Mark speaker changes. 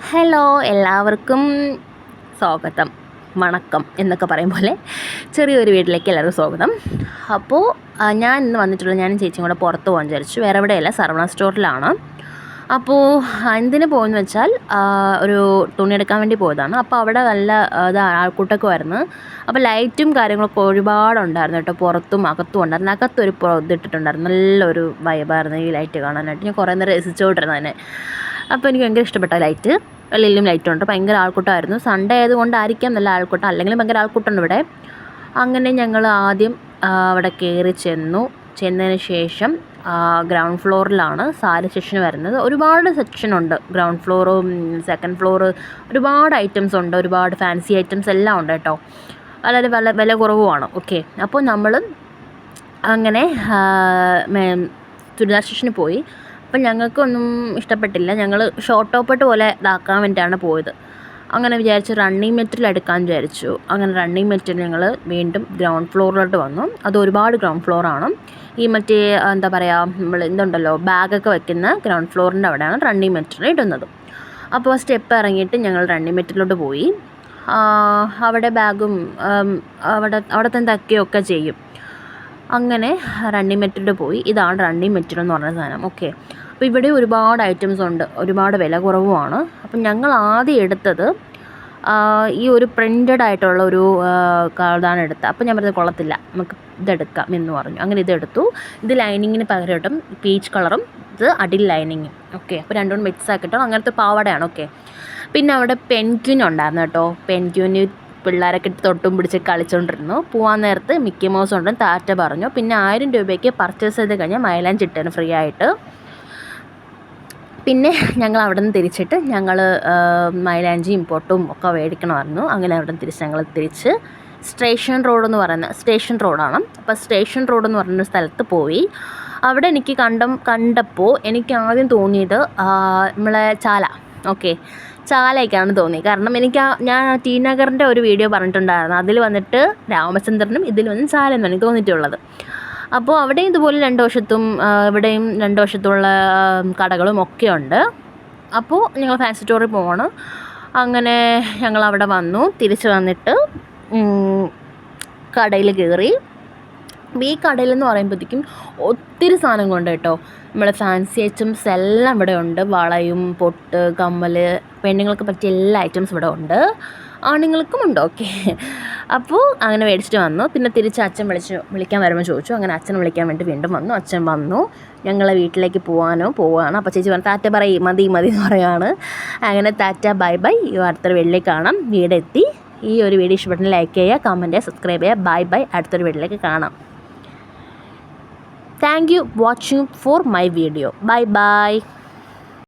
Speaker 1: Hello, എല്ലാവർക്കും സ്വാഗതം. വണക്കം എന്നൊക്കെ പറയും പോലെ ചെറിയൊരു വീട്ടിലേക്ക് എല്ലാവർക്കും സ്വാഗതം. അപ്പോൾ ഞാൻ ഇന്ന് വന്നിട്ടുള്ളത്, ഞാനും ചേച്ചിയും കൂടെ പുറത്ത് പോകാൻ വിചാരിച്ചു. വേറെ എവിടെയല്ല, സർവണ സ്റ്റോറിലാണ്. അപ്പോൾ എന്തിന് പോകുമെന്ന് വെച്ചാൽ ഒരു തുണി എടുക്കാൻ വേണ്ടി പോയതാണ്. അപ്പോൾ അവിടെ നല്ല ആൾക്കൂട്ടമൊക്കെ വരുന്നു. അപ്പോൾ ലൈറ്റും കാര്യങ്ങളൊക്കെ ഒരുപാടുണ്ടായിരുന്നു കേട്ടോ. പുറത്തും അകത്തും ഉണ്ടായിരുന്നു. അകത്തൊരു ഇതിട്ടിട്ടുണ്ടായിരുന്നു. നല്ലൊരു വൈബായിരുന്നു ഈ ലൈറ്റ് കാണാനായിട്ട്. ഞാൻ കുറേ നേരം രസിച്ചുകൊണ്ടിരുന്നു അതിനെ. അപ്പോൾ എനിക്ക് ഭയങ്കര ഇഷ്ടപ്പെട്ട ലൈറ്റ്. വെളിയിലും ലൈറ്റുണ്ട്. ഭയങ്കര ആൾക്കൂട്ടമായിരുന്നു. സൺഡേ ആയതുകൊണ്ടായിരിക്കാം നല്ല ആൾക്കൂട്ടം, അല്ലെങ്കിൽ ഭയങ്കര ആൾക്കൂട്ടമുണ്ട് ഇവിടെ. അങ്ങനെ ഞങ്ങൾ ആദ്യം അവിടെ കയറി ചെന്നതിന് ശേഷം ഗ്രൗണ്ട് ഫ്ലോറിലാണ് സാരി സെക്ഷൻ വരുന്നത്. ഒരുപാട് സെക്ഷനുണ്ട്. ഗ്രൗണ്ട് ഫ്ലോറും സെക്കൻഡ് ഫ്ലോറ് ഒരുപാട് ഐറ്റംസ് ഉണ്ട്. ഒരുപാട് ഫാൻസി ഐറ്റംസ് എല്ലാം ഉണ്ട് കേട്ടോ. വളരെ വില കുറവുമാണ്. ഓക്കെ, അപ്പോൾ നമ്മൾ അങ്ങനെ ചുരിദാർ സെക്ഷന് പോയി. അപ്പം ഞങ്ങൾക്കൊന്നും ഇഷ്ടപ്പെട്ടില്ല. ഞങ്ങൾ ഷോർട്ട് ടോപ്പിട്ട് പോലെ ഇതാക്കാൻ വേണ്ടിയിട്ടാണ് പോയത്. അങ്ങനെ വിചാരിച്ചു റണ്ണിങ് മെറ്റീരിയൽ എടുക്കാൻ വിചാരിച്ചു. അങ്ങനെ റണ്ണിങ് മെറ്റീരിയൽ ഞങ്ങൾ വീണ്ടും ഗ്രൗണ്ട് ഫ്ലോറിലോട്ട് വന്നു. അത് ഒരുപാട് ഗ്രൗണ്ട് ഫ്ലോറാണ്. ഈ മറ്റേ എന്താ പറയുക, നമ്മൾ എന്തുണ്ടല്ലോ ബാഗൊക്കെ വെക്കുന്ന ഗ്രൗണ്ട് ഫ്ലോറിൻ്റെ അവിടെയാണ് റണ്ണിങ് മെറ്റീരിയൽ ഇടുന്നത്. അപ്പോൾ സ്റ്റെപ്പ് ഇറങ്ങിയിട്ട് ഞങ്ങൾ റണ്ണിങ് മെറ്റീരിയലോട്ട് പോയി. അവിടെ ബാഗും അവിടെ തന്നെ തയ്ക്കുകയൊക്കെ ചെയ്യും. അങ്ങനെ റണ്ണിങ് മെറ്റീരിയൽ പോയി. ഇതാണ് റണ്ണിങ് മെറ്റീരിയൽ എന്ന് പറഞ്ഞ സാധനം. ഓക്കെ, അപ്പോൾ ഇവിടെ ഒരുപാട് ഐറ്റംസ് ഉണ്ട്. ഒരുപാട് വില കുറവുമാണ്. അപ്പം ഞങ്ങൾ ആദ്യം എടുത്തത് ഈ ഒരു പ്രിൻ്റഡ് ആയിട്ടുള്ള ഒരു ഇതാണ് എടുത്തത്. അപ്പോൾ ഞാൻ പറഞ്ഞത് കൊള്ളത്തില്ല, നമുക്ക് ഇതെടുക്കാം എന്ന് പറഞ്ഞു. അങ്ങനെ ഇതെടുത്തു. ഇത് ലൈനിങ്ങിന് പകരം പീച്ച് കളറും ഇത് അടിയിൽ ലൈനിങ്ങും. ഓക്കെ, അപ്പോൾ രണ്ടും മിക്സ് ആക്കിയിട്ടോ അങ്ങനത്തെ പാവാടയാണ്. ഓക്കെ, പിന്നെ അവിടെ പെൻഗ്വിൻ ഉണ്ടായിരുന്നു കേട്ടോ. പെൻഗ്വിന് പിള്ളേരൊക്കെ തൊട്ടും പിടിച്ച് കളിച്ചുകൊണ്ടിരുന്നു. പോകാൻ നേരത്ത് മിക്കി മൗസ് ഉണ്ട്, ടാറ്റ പറഞ്ഞു. പിന്നെ 1000 രൂപയ്ക്ക് പർച്ചേസ് ചെയ്ത് കഴിഞ്ഞാൽ മൈലാഞ്ചി ഇട്ടേന് ഫ്രീ ആയിട്ട്. പിന്നെ ഞങ്ങൾ അവിടെ നിന്ന് തിരിച്ചിട്ട് ഞങ്ങൾ മൈലാഞ്ചിയും പൊട്ടും ഒക്കെ മേടിക്കണമായിരുന്നു. അങ്ങനെ അവിടെ നിന്ന് ഞങ്ങൾ തിരിച്ച് സ്റ്റേഷൻ റോഡാണ്. അപ്പോൾ സ്റ്റേഷൻ റോഡ് എന്ന് പറയുന്ന സ്ഥലത്ത് പോയി. അവിടെ എനിക്ക് കണ്ടപ്പോൾ എനിക്ക് ആദ്യം തോന്നിയത് നമ്മളെ ചാലയൊക്കെയാണ് തോന്നി. കാരണം ഞാൻ ടി നഗറിൻ്റെ ഒരു വീഡിയോ പറഞ്ഞിട്ടുണ്ടായിരുന്നു. അതിൽ വന്നിട്ട് രാമചന്ദ്രനും ഇതിൽ വന്ന് ചാലയെന്ന് എനിക്ക് തോന്നിയിട്ടുള്ളത്. അപ്പോൾ അവിടെയും ഇതുപോലെ ഇവിടെയും രണ്ട് വശത്തുള്ള കടകളും ഒക്കെ ഉണ്ട്. അപ്പോൾ ഞങ്ങൾ ഫാൻസി സ്റ്റോറിൽ പോവാണ്. അങ്ങനെ ഞങ്ങൾ അവിടെ വന്നു. തിരിച്ച് വന്നിട്ട് കടയിൽ കയറി. ഈ കടയിലെന്ന് പറയുമ്പോഴത്തേക്കും ഒത്തിരി സാധനങ്ങളുണ്ട് കേട്ടോ. നമ്മളെ ഫാൻസി ഐറ്റംസ് എല്ലാം ഇവിടെ ഉണ്ട്. വളയും പൊട്ട് കമ്മൽ പെണ്ണുങ്ങൾക്ക് പറ്റിയ എല്ലാ ഐറ്റംസും ഇവിടെ ഉണ്ട്. ആണുങ്ങൾക്കും ഉണ്ട്. ഓക്കെ, അപ്പോൾ അങ്ങനെ മേടിച്ചിട്ട് വന്നു. പിന്നെ തിരിച്ച് അച്ഛൻ വിളിക്കാൻ വരുമ്പോൾ ചോദിച്ചു. അങ്ങനെ അച്ഛൻ വിളിക്കാൻ വേണ്ടി വീണ്ടും വന്നു. അച്ഛൻ വന്നു. ഞങ്ങളെ വീട്ടിലേക്ക് പോവുകയാണ്. അപ്പോൾ ചേച്ചി പറഞ്ഞു ടാറ്റ മതി എന്ന് പറയുകയാണ്. അങ്ങനെ ടാറ്റ ബൈ ബൈ, അടുത്തൊരു വീട്ടിലേക്ക് കാണാം. വീടെത്തി. ഈ ഒരു വീഡിയോ ഇഷ്ടപ്പെട്ടെങ്കിൽ ലൈക്ക് ചെയ്യുക, കമൻറ്റ് ചെയ്യുക, സബ്സ്ക്രൈബ് ചെയ്യുക. ബൈ ബൈ, അടുത്തൊരു വീട്ടിലേക്ക് കാണാം. Thank you watching for my video. Bye bye.